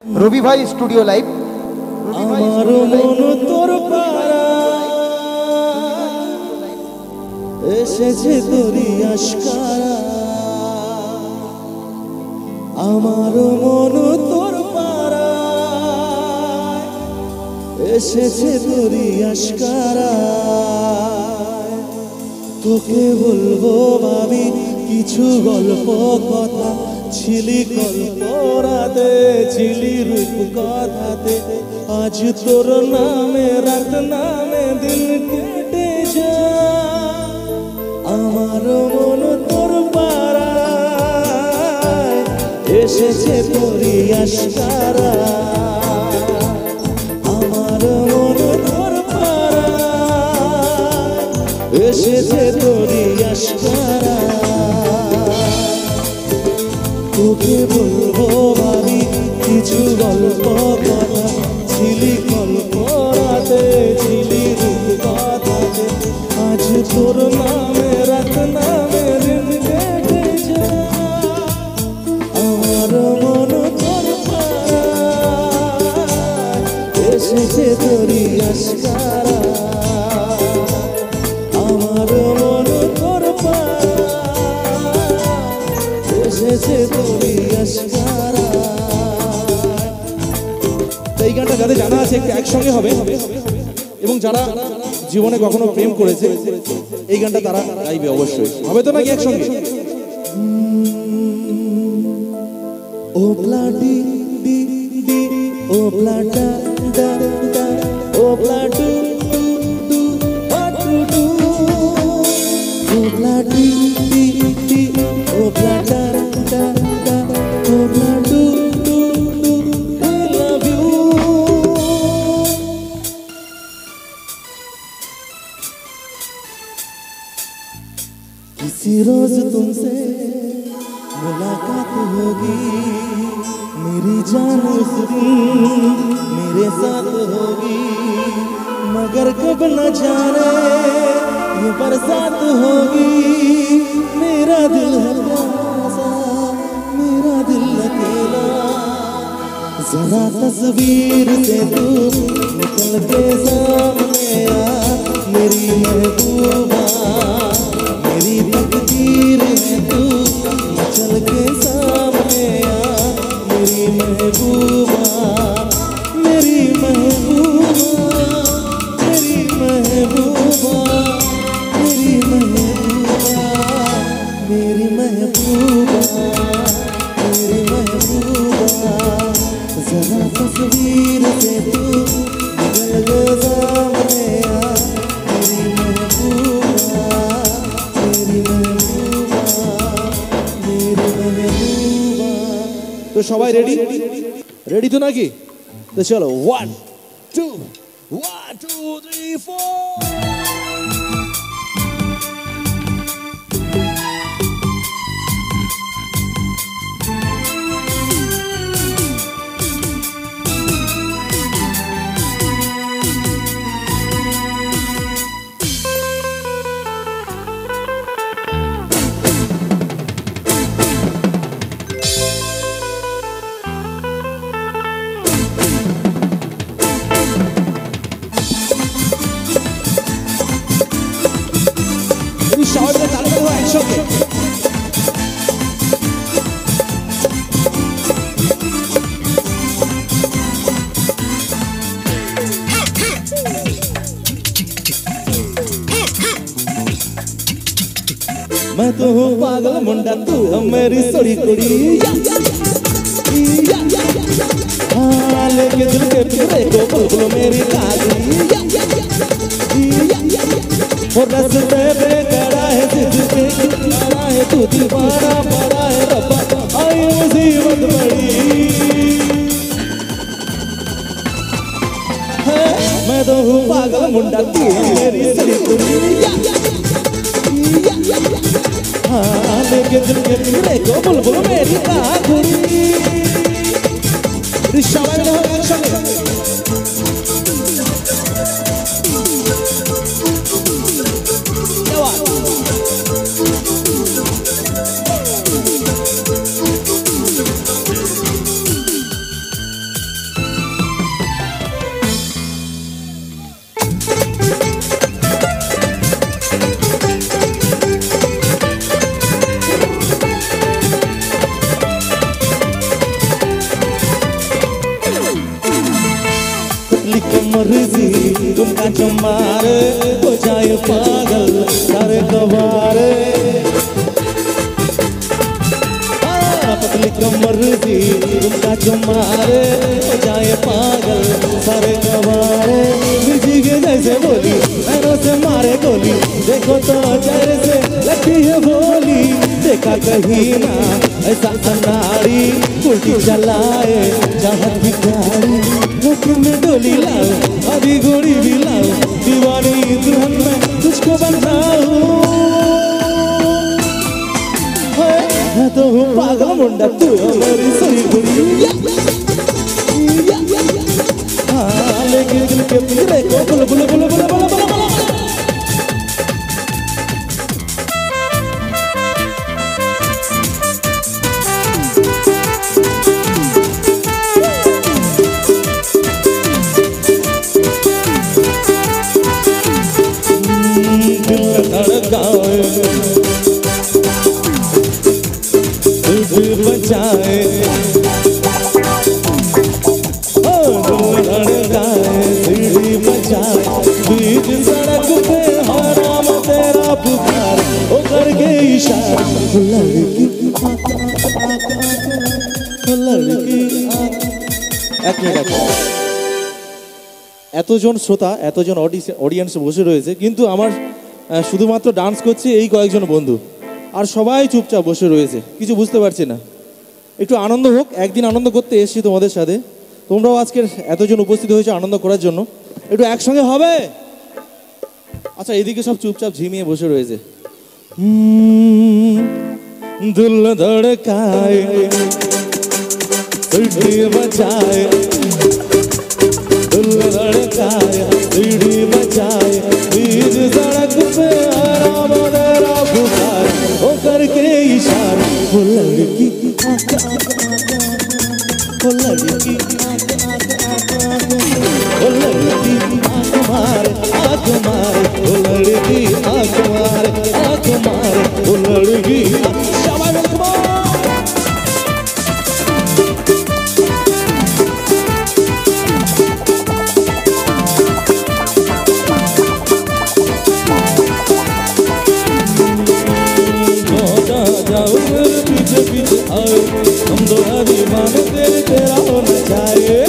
রবি ভাই studio live. আমার মন তোর পাড়া এসেছে তোরি আশকারা, আমার মন তোর পাড়া এসেছে তোরি আশকারা। তোকে বলবো ভাবি কিছু গল্প কথা, ছিলি গল্প রাতে ছিলি রূপ কথাতে, আজ তোর নামে রাত নামে দিন কেটে যায়। আমার মন তোর পাড়ায় এসেছে তোরি আশকারা, আমার মন তোর পাড়ায় এসেছে তোরি আশকারা। তোকে বলবো ভাবি কিছু গল্প কথা, ছিলি গল্প রাতে ছিলি রূপ কথাতে, আজ তোর নামে রাত নামে দিন কেটে যায়। আমার মন তোর পাড়ায় এসেছে তোরি আশকারা, আমার মন তোর পাড়ায় এসেছে তোরি আশকারা। এই গানটা যাদের জানা আছে একটু একসঙ্গে হবে, এবং যারা জীবনে কখনো প্রেম করেছে এই গানটা তারা গাইবে অবশ্যই। হবে তো নাকি একসঙ্গে? ও প্লাটি ডি ডি ও প্লাটা ডা ডা ও প্লাটু টু টু টু টু ও প্লাটি ডি ডি ও প্লাটা ডা ডা ও প্লাটু টু টু I love you। किसी रोज तुमसे मुलाकात होगी, मेरी जान उस दिन मेरे साथ होगी, मगर कब न जाने ये बरसात होगी। मेरा दिल है प्यासा, मेरा दिल अकेला, जरा तस्वीर से तू निकल के सामने आ, मेरी महबूबा मेरी तकदीर है तू, चल के सामने आ, मेरी महबूबा मेरी महबूबा मेरी महबूबा मेरी महबूबा मेरी महबूबा मेरी महबूबा, जरा तस्वीर से तू निकल के सामने आ, मेरी महबूबा मेरी महबूबा मेरी महबूबा। तो সবাই রেডি? রেডি তো নাকি? তো চলো 1 2 1 2 3 4। সবাই তালে তালে একসঙ্গে। मैं तो हूँ पागल मुंडा, तू है मेरी सोरी कुड़ी, हाँ लेके दिल के पिंजरे को बुलबुल मेरी काली, और रस्ते पे खड़ा है जिद पे खड़ा है तू, दीवाना पड़ा है रब्बा आई मुसीबत बड़ी। मैं तो हूँ पागल मुंडा, तू है मेरी सोरी कुड़ी, हाँ लेके दिल के पिंजरे को बुलबुल मेरी काली। সবাই মিলে হবে একসঙ্গে। मर्जी तुमका जो मारे हो जाए पागल सारे गवारे पतली मर्जी तुमका जो मारे हो जाए पागल सारे गवारे मिर्ची के जैसे बोली पैरों से मारे गोली देखो तो चेहरे से लगती है बोली देखा कहीं ना ऐसा अनाड़ी उल्टी चलाए चाहत की गाड़ी मुख में डोली लाओ अभी गोली भी लाओ दीवानी दुल्हन में तुझको बनाऊं मैं तो हूँ पागल मुंडा तू हमारी सही गुड़िया हाँ लेकिन दिल के पिंजरे को bull bull bull bull bull bull दिल धड़काए बचाए सीढ़ी बचाए बीच सड़क पे हराम तेरा पुकार ओ करके इशारा लड़की এক মিনিট এতজন শ্রোতা এতজন অডিয়েন্স বসে রয়েছে কিন্তু আমার শুধুমাত্র ডান্স করছে এই কয়েকজন বন্ধু আর সবাই চুপচাপ বসে রয়েছে কিছু বুঝতে পারছি না একটু আনন্দ হোক একদিন আনন্দ করতে এসেছি তোমাদের সাথে তোমরাও আজকের এতজন উপস্থিত হয়েছে আনন্দ করার জন্য একটু একসঙ্গে হবে আচ্ছা এদিকে সব চুপচাপ ঝিমিয়ে বসে রয়েছে দিল ধড়কায় सीढ़ी बचाए दिल धड़काए सीढ़ी बचाए बीच सड़क पे आराम तेरा पुकार ओ करके इशारा वो लड़की वो लड़की वो लड़की आँख मारे वो लड़की आँख मारे वो लड़की पीछे आए हम दो दीवाने तेरे तेरा होना चाहिए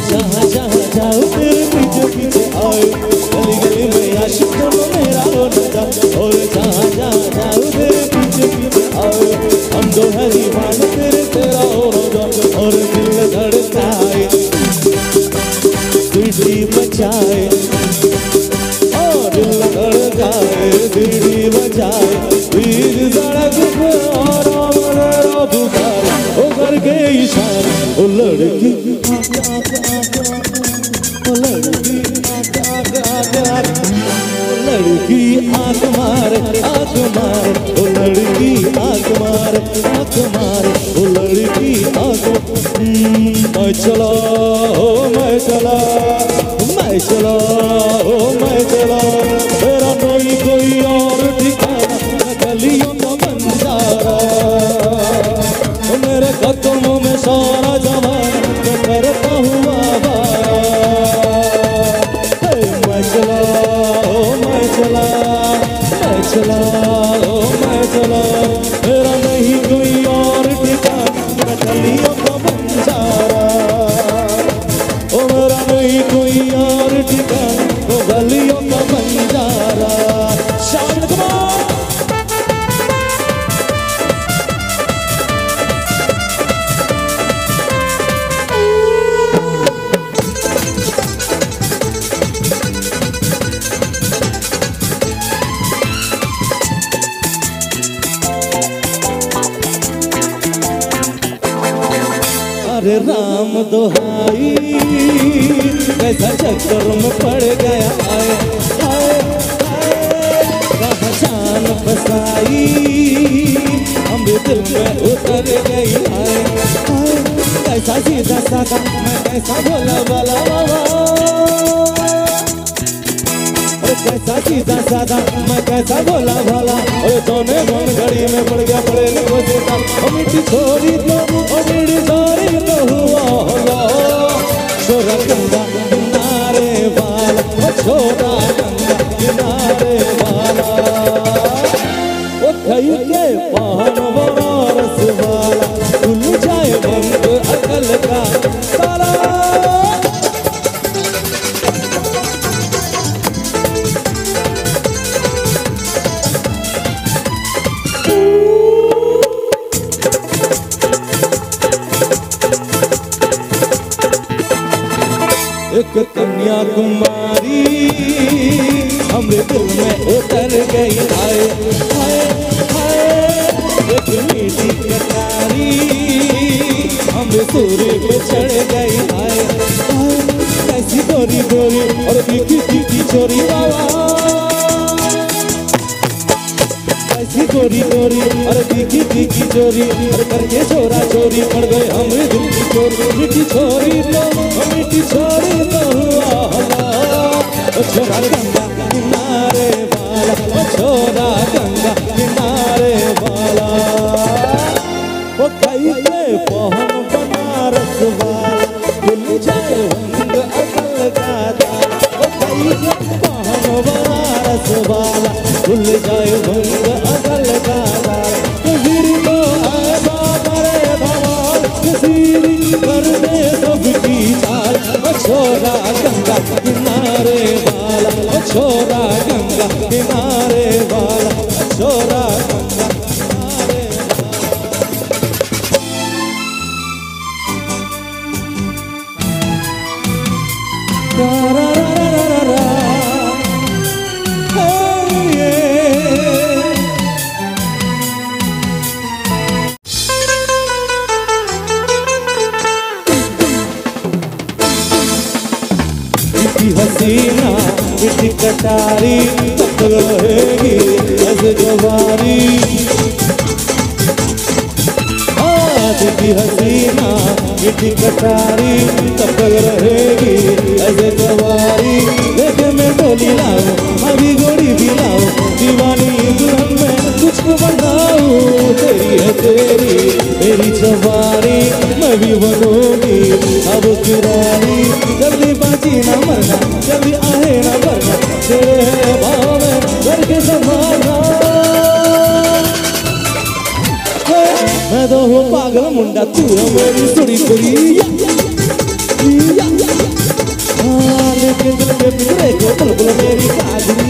जहाँ जहाँ जाओ तेरे पीछे आए गली गली में आशिक दोनों मेरा होना चाहिए और जहाँ जहाँ जाओ तेरे पीछे आए हम दो दीवाने तेरे तेरा होना चाहिए और दिल धड़काए सीढ़ी बचाए दिल धड़काए सीढ़ी बचाए बीच सड़क पे आराम तेरा पुकार ओ करके इशारा ओ लड़की ओ लड़की लड़की आँख मारे ओ लड़की आँख मारे ओ लड़की आँख मैं चला मैं चला मैं चला मैं चला तेरा नहीं कोई और ठिकाना गलियों का बंजारा मेरे कदमों में सारा जमाना करता हुआ मैं चला मैं चला मैं चला मैं चला तेरा नहीं कोई और ठिकाना गलियों का बंजारा मेरा नहीं कोई और ठिकाना वो गलियों का बंजारा शामिल अरे राम दोहाई कैसा चक्कर में पड़ गया आए आए कहाँ जान फसाई हम भी दिल में उतर गई आए आए कैसा सीधा साधा मैं कैसा भोला वाला कैसा सीधा साधा मैं कैसा भोला भाला और दोनों घड़ी में पड़ गया पड़े वो सीधा मिट्टी छोरी तो ओ मेरी छोरी तो हुआ छोरा गंगा किनारे वाला ओ छोरा गंगा किनारे वाला ओ खई के पान बनारस वाला खुल जाए बंद अकल का ताला एक कन्याकुमारी हमरे दिल में उतर गई हाय हाय हाय एक मीठी कटारी हमरे सूर्य पे चढ़ गई हाय हाय कैसी गोरी गोरी और बीकी बीकी चोरी बाबा कैसी गोरी गोरी और बीकी बीकी चोरी और करके चोरा चोरी पड़ गए हमरे दिल की चोरी मीठी छोरी तो हुआ ओ छोरा गंगा किनारे वाला ओ छोरा गंगा किनारे वाला ओ खाई के पहन बनारस वाला खुल जाए भंग अकल का ताला ओ खाई के पहन बनारस वाला खुल जाए भंग अकल का ताला फिर तो ऐसा करे भगवान किसी कर दे सबकी चाल ओ छोरा गंगा किनारे वाला ओ छोरा गंगा किनारे वाला ओ छोरा गंगा किनारे वाला हसीना मिठी कटारी तब रहेगी ऐसे जवारी दिखी हसीना मिठी कटारी तब रहेगी ऐसे जवारी देखे मैं डोली लाऊं अभी गोरी भी लाऊं दीवानी दुल्हन में तुझको बनाऊं तेरी है तेरी मेरी जवानी मैं भी बनूंगी अब किरानी जल्दी बाजी ना मरना जल्दी आए ना मरना तेरे है भाव में घर के संभालना मैं तो हूँ पागल मुंडा तू है मेरी सुड़ी कुड़ी लेकिन दिल के पिछड़े को बुलबुल मेरी काजरी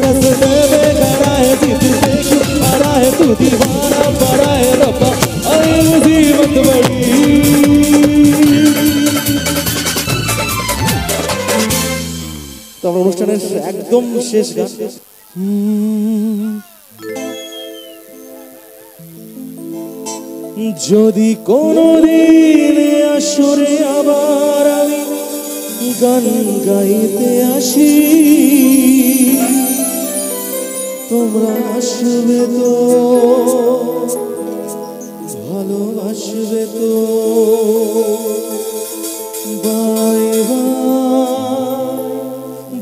रस देवे गड़ा है दिल से क्यों बड़ा है तू दीवाना बड़ा है रब्बा अरे मुसीबत बड़ी तो আমরা অনুষ্ঠানের একদম শেষ গান যদি কোনদিন আসরে আবার আমি গান গাইতে আসি তোমরা আসবে তো ভালোবাসবে তো বাই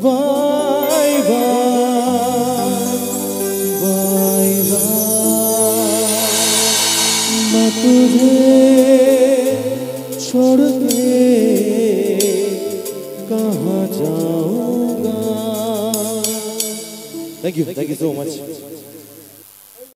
বাই बाय बाय मैं तुझे छोड़ के कहाँ जाऊँगा। Thank you so much.